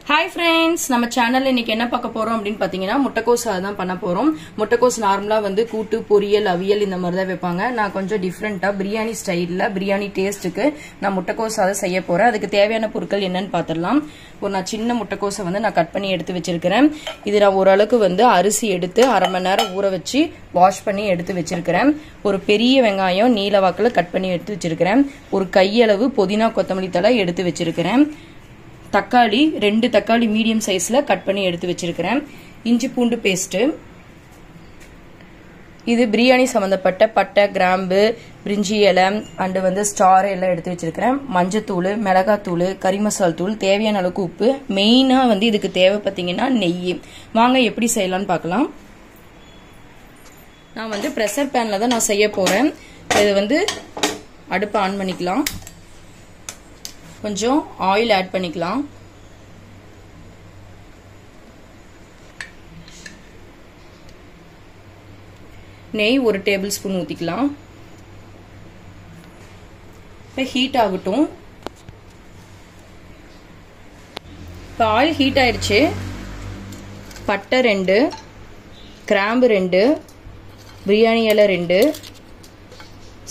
Hi friends, நம்ம சேனல்ல இன்னைக்கு என்ன பார்க்க போறோம் அப்படினு பாத்தீங்கன்னா முட்டைக்கோஸ் தான் பண்ண போறோம். முட்டைக்கோஸ் நார்மலா வந்து கூட்டு பொரியல் அவியல் இந்த மாதிரி தான் வைப்பாங்க. நான் கொஞ்சம் டிஃபரண்டா பிரியாணி ஸ்டைல்ல பிரியாணி டேஸ்ட்க்கு நான் முட்டைக்கோஸ் அதை செய்ய போறேன். அதுக்கு தேவையான பொருட்கள் என்னன்னு பாத்துறலாம். நான் சின்ன முட்டைக்கோஸை வந்து நான் கட் பண்ணி எடுத்து வச்சிருக்கேன். இது நான் ஓரளவுக்கு வந்து அரிசி எடுத்து அரை மணி நேரம் ஊற வச்சு வாஷ் பண்ணி எடுத்து வச்சிருக்கேன். ஒரு பெரிய வெங்காயம் நீல வாக்குல கட் பண்ணி எடுத்து வச்சிருக்கேன். ஒரு கையளவு புதினா கொத்தமல்லி தழை எடுத்து வச்சிருக்கேன். தக்காளி 2 தக்காளி மீடியம் சைஸ்ல கட் பண்ணி எடுத்து வச்சிருக்கேன். இஞ்சி பூண்டு பேஸ்ட். இது பிரியாணி சம்பந்தப்பட்ட பட்டை கிராம்பு பிரிஞ்சி இலை அண்ட் வந்து ஸ்டார் எல்லாம் எடுத்து வச்சிருக்கேன். மஞ்சத்தூள் மிளகாத்தூள் கறி மசால் தூள் தேவையான அளவுக்கு உப்பு. மெயினா வந்து இதுக்கு தேவை பார்த்தீங்கன்னா நெய். வாங்க எப்படி செய்யலாம்னு பார்க்கலாம். நான் வந்து ப்ரெஷர் பேன்ல தான் நான் செய்ய போறேன். இது வந்து அடுப்பை ஆன் பண்ணிக்கலாம். கொஞ்சம் ஆயில் ஆட் பண்ணிக்கலாம். நெய் 1 டேபிள் ஸ்பூன் ஊத்திக்கலாம். இப்போ ஹீட் ஆகட்டும். இப்போ ஆயில் ஹீட் ஆயிடுச்சு. பட்டை 2, கிராம்பு 2, பிரியாணி இலை 2,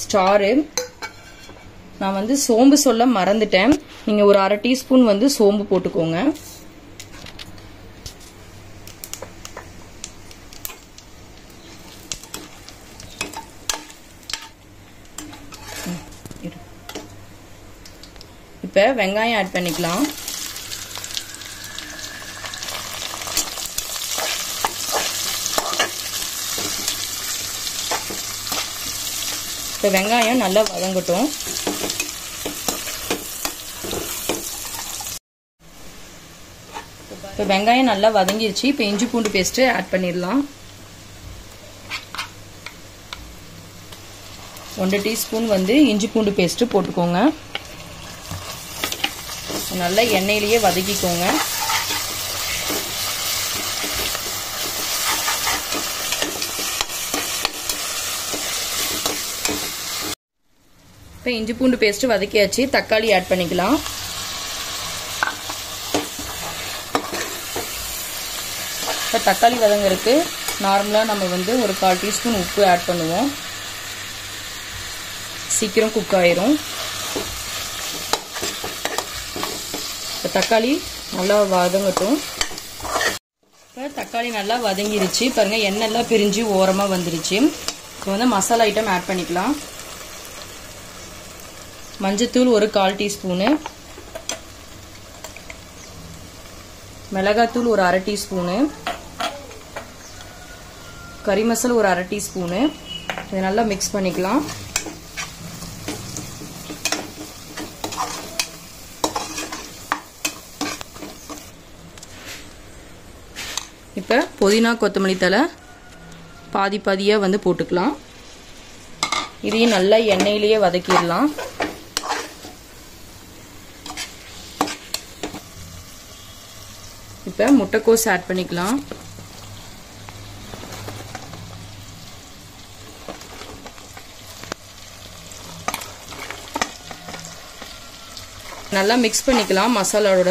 ஸ்டாரு. நான் வந்து சோம்பு சொல்ல மறந்துட்டேன். நீங்க ஒரு அரை டீஸ்பூன் வந்து சோம்பு போட்டுக்கோங்க. இப்ப வெங்காயம் ஆட் பண்ணிக்கலாம். இப்ப வெங்காயம் நல்லா வதங்கட்டும். இப்போ வெங்காயம் நல்லா வதங்கிருச்சு. இப்போ இஞ்சி பூண்டு பேஸ்ட் ஆட் பண்ணிடலாம். 1 டீஸ்பூன் வந்து இஞ்சி பூண்டு பேஸ்ட் போட்டுக்கோங்க. நல்லா எண்ணெயிலேயே வதக்கிக்கோங்க. இப்போ இஞ்சி பூண்டு பேஸ்ட் வதக்கியாச்சு. தக்காளி ஆட் பண்ணிக்கலாம். இப்போ தக்காளி வதங்கிறதுக்கு நார்மலாக நம்ம வந்து ஒரு 1/4 டீஸ்பூன் உப்பு ஆட் பண்ணுவோம். சீக்கிரம் குக் ஆயிரும். இப்போ தக்காளி நல்லா வதங்கட்டும். இப்போ தக்காளி நல்லா வதங்கிருச்சு. பாருங்க எண்ணெய் எல்லாம் பிரிஞ்சு ஓரமாக வந்துருச்சு. இப்போ வந்து மசாலா ஐட்டம் ஆட் பண்ணிக்கலாம். மஞ்சத்தூள் ஒரு 1/4 டீஸ்பூனு, மிளகாத்தூள் ஒரு அரை டீஸ்பூனு, கறி மசாலா ஒரு அரை டீஸ்பூனு. இதை நல்லா மிக்ஸ் பண்ணிக்கலாம். இப்போ புதினா கொத்தமல்லி தழை பாதி பாதியாக வந்து போட்டுக்கலாம். இதையும் நல்லா எண்ணெயிலேயே வதக்கிடலாம். இப்போ முட்டைக்கோஸ் ஆட் பண்ணிக்கலாம். நல்லா மிக்ஸ் பண்ணிக்கலாம் மசாலாவோட.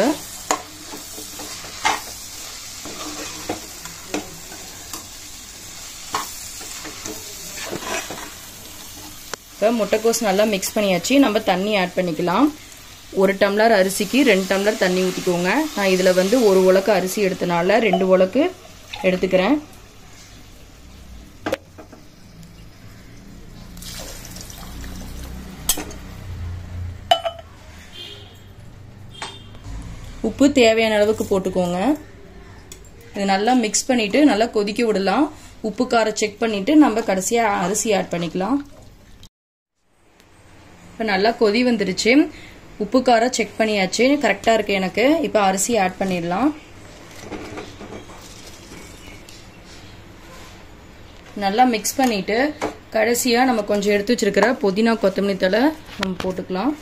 இப்போ முட்டைக்கோஸ் நல்லா மிக்ஸ் பண்ணியாச்சு. நம்ம தண்ணி ஆட் பண்ணிக்கலாம். 1 டம்ளர் அரிசிக்கு 2 டம்ளர் தண்ணி ஊற்றிக்கோங்க. நான் இதில் வந்து 1 உலக்கு அரிசி எடுத்தனால 2 உலக்கு எடுத்துக்கிறேன். உப்பு தேவையான அளவுக்கு போட்டுக்கோங்க. இது நல்லா மிக்ஸ் பண்ணிட்டு நல்லா கொதிக்க விடலாம். உப்பு காரம் செக் பண்ணிட்டு நம்ம கடைசியா அரிசி ஆட் பண்ணிக்கலாம். இப்போ நல்லா கொதி வந்துருச்சு. உப்பு காரம் செக் பண்ணியாச்சு. கரெக்டா இருக்கு எனக்கு. இப்போ அரிசி ஆட் பண்ணிடலாம். நல்லா மிக்ஸ் பண்ணிட்டு கடைசியா நம்ம கொஞ்சம் எடுத்து வச்சிருக்கிற புதினா கொத்தமல்லி தழை நம்ம போட்டுக்கலாம்.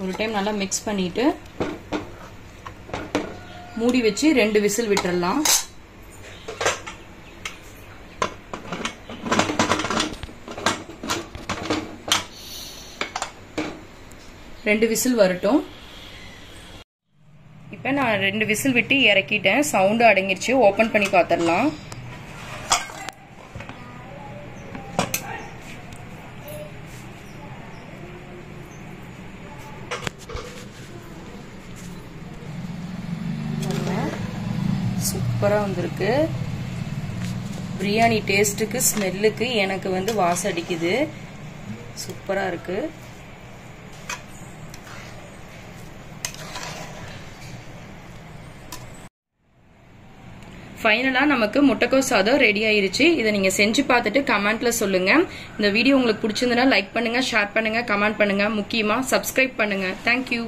ஒரு டைம் நல்லா மிக்ஸ் பண்ணிட்டு மூடி வச்சு 2 விசில் விட்டுறலாம். ரெண்டு விசில் வரட்டும். இப்போ நான் 2 விசில் விட்டு இறக்கிட்டேன். சவுண்டு அடங்கிருச்சு. ஓபன் பண்ணி பார்த்துடலாம். சூப்பரா வந்திருக்கு. பிரியாணி டேஸ்ட்டுக்கு ஸ்மெல்லுக்கு எனக்கு வந்து வாசம் அடிக்குது. சூப்பரா இருக்கு. ஃபைனலா நமக்கு முட்டைக்கோஸ் சாதம் ரெடி ஆயிருச்சு. இதை நீங்க செஞ்சு பார்த்துட்டு கமெண்ட்ல சொல்லுங்க. இந்த வீடியோ உங்களுக்கு பிடிச்சிருந்தா லைக் பண்ணுங்க, ஷேர் பண்ணுங்க, கமெண்ட் பண்ணுங்க. முக்கியமா சப்ஸ்கிரைப் பண்ணுங்க. தேங்க்யூ.